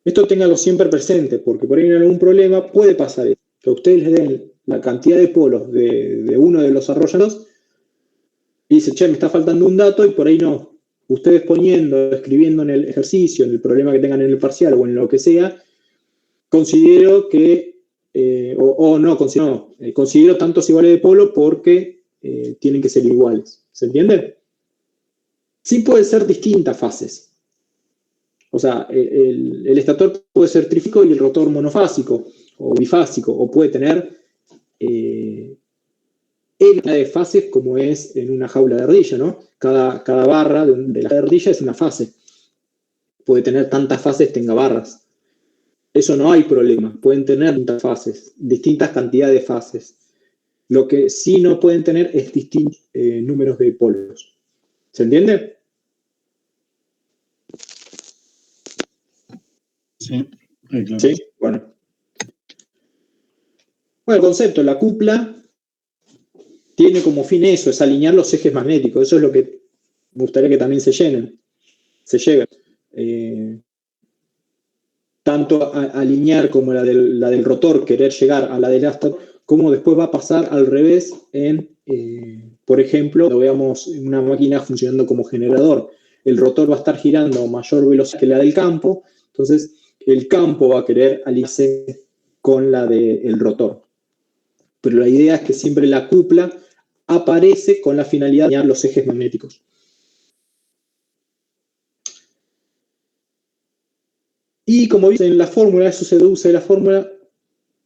Esto ténganlo siempre presente, porque por ahí en algún problema puede pasar eso, que ustedes le den la cantidad de polos de uno de los arrollados y dice, che, me está faltando un dato, y por ahí no. Ustedes escribiendo en el ejercicio, en el problema que tengan en el parcial o en lo que sea, considero que, considero tantos iguales de polo porque tienen que ser iguales. ¿Se entiende? Sí puede ser distintas fases. O sea, el estator puede ser trifásico y el rotor monofásico o bifásico, o puede tener de fases como es en una jaula de ardilla, ¿no? Cada barra de la ardilla es una fase. Puede tener tantas fases, tenga barras. Eso no hay problema. Pueden tener tantas fases, distintas cantidades de fases. Lo que sí no pueden tener es distintos números de polos. ¿Se entiende? Sí, claro. Sí, bueno. Bueno, el concepto, la cupla tiene como fin eso, es alinear los ejes magnéticos. Eso es lo que me gustaría que también se lleven. Tanto alinear como la del rotor, querer llegar a la del asta, como después va a pasar al revés por ejemplo, lo veamos en una máquina funcionando como generador. El rotor va a estar girando a mayor velocidad que la del campo, entonces el campo va a querer alinearse con la del rotor. Pero la idea es que siempre la cupla aparece con la finalidad de alinear los ejes magnéticos. Y como dice en la fórmula, eso se deduce de la fórmula,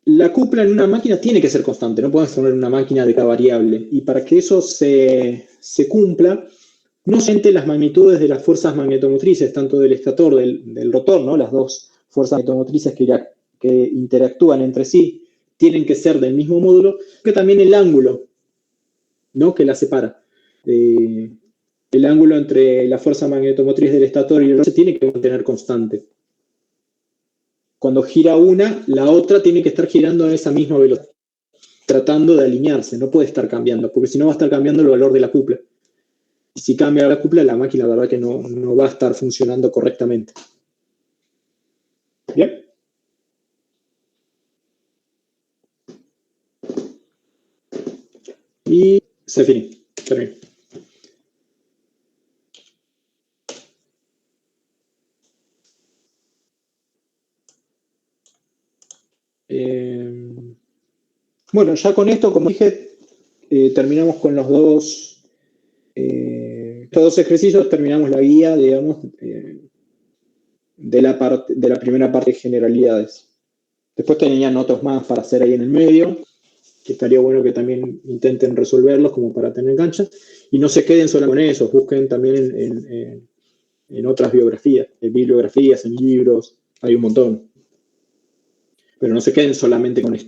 la cupla en una máquina tiene que ser constante, no podemos poner una máquina de cada variable. Y para que eso se cumpla, no solamente las magnitudes de las fuerzas magnetomotrices, tanto del estator, del rotor, ¿no? Las dos fuerzas magnetomotrices que interactúan entre sí, tienen que ser del mismo módulo, que también el ángulo, ¿no? Que la separa. El ángulo entre la fuerza magnetomotriz del estator y el rotor se tiene que mantener constante. Cuando gira una, la otra tiene que estar girando a esa misma velocidad, tratando de alinearse, no puede estar cambiando, porque si no va a estar cambiando el valor de la cupla. Y si cambia la cupla, la máquina, la verdad que no va a estar funcionando correctamente. ¿Bien? Y se finí. Termino. Bueno, ya con esto, como dije, terminamos con los dos ejercicios, terminamos la guía, digamos, de la primera parte de generalidades. Después tenían otros más para hacer ahí en el medio, que estaría bueno que también intenten resolverlos como para tener cancha, y no se queden solo con eso, busquen también en otras bibliografías, en libros, hay un montón. Pero no se queden solamente con esto.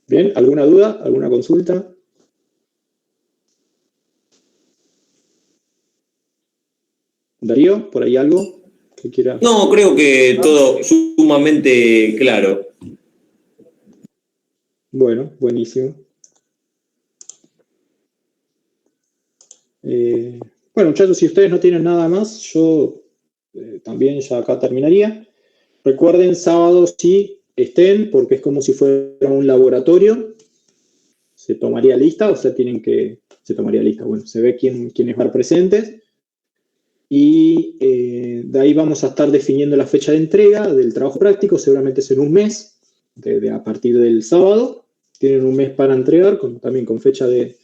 Bien, ¿alguna duda? ¿Alguna consulta? Darío, ¿por ahí algo que quiera? No, creo que todo sumamente claro. Bueno, buenísimo. Bueno, muchachos, si ustedes no tienen nada más, yo también ya acá terminaría. Recuerden, sábado sí estén, porque es como si fuera un laboratorio. Se tomaría lista, o sea, se tomaría lista. Bueno, se ve quiénes van a estar presentes. Y de ahí vamos a estar definiendo la fecha de entrega del trabajo práctico, seguramente es en un mes, a partir del sábado. Tienen un mes para entregar, también con fecha de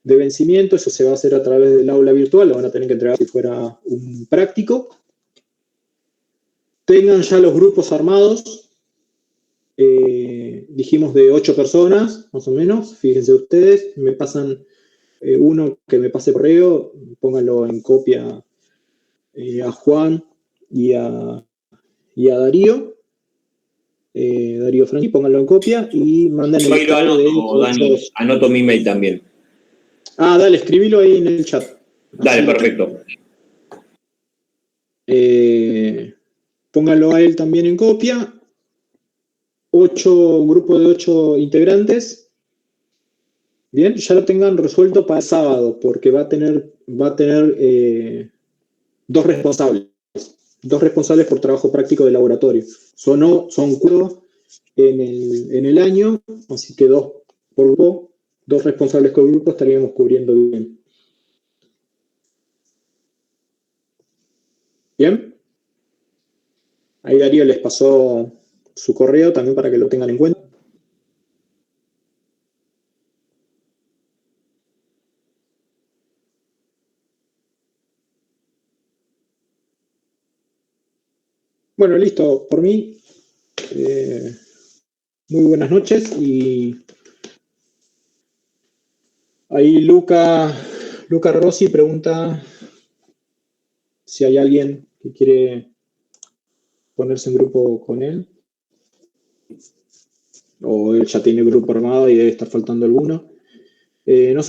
vencimiento. Eso se va a hacer a través del aula virtual, lo van a tener que entregar si fuera un práctico. Tengan ya los grupos armados, dijimos de 8 personas, más o menos. Fíjense ustedes, me pasan uno que me pase correo, pónganlo en copia a Juan y a Darío. Darío Franchi, pónganlo en copia y manden el estado de 8. Anoto mi mail también. Dale, escribilo ahí en el chat. Dale, perfecto. Pónganlo a él también en copia. grupo de 8 integrantes. Bien, ya lo tengan resuelto para el sábado, porque va a tener 2 responsables. 2 responsables por trabajo práctico de laboratorio. Son 4 en el año, así que 2 por grupo, 2 responsables por grupo estaríamos cubriendo bien. ¿Bien? Ahí Darío les pasó su correo también para que lo tengan en cuenta. Bueno, listo, por mí. Muy buenas noches y ahí Luca Rossi pregunta si hay alguien que quiere ponerse en grupo con él, o él ya tiene grupo armado y debe estar faltando alguno. No sé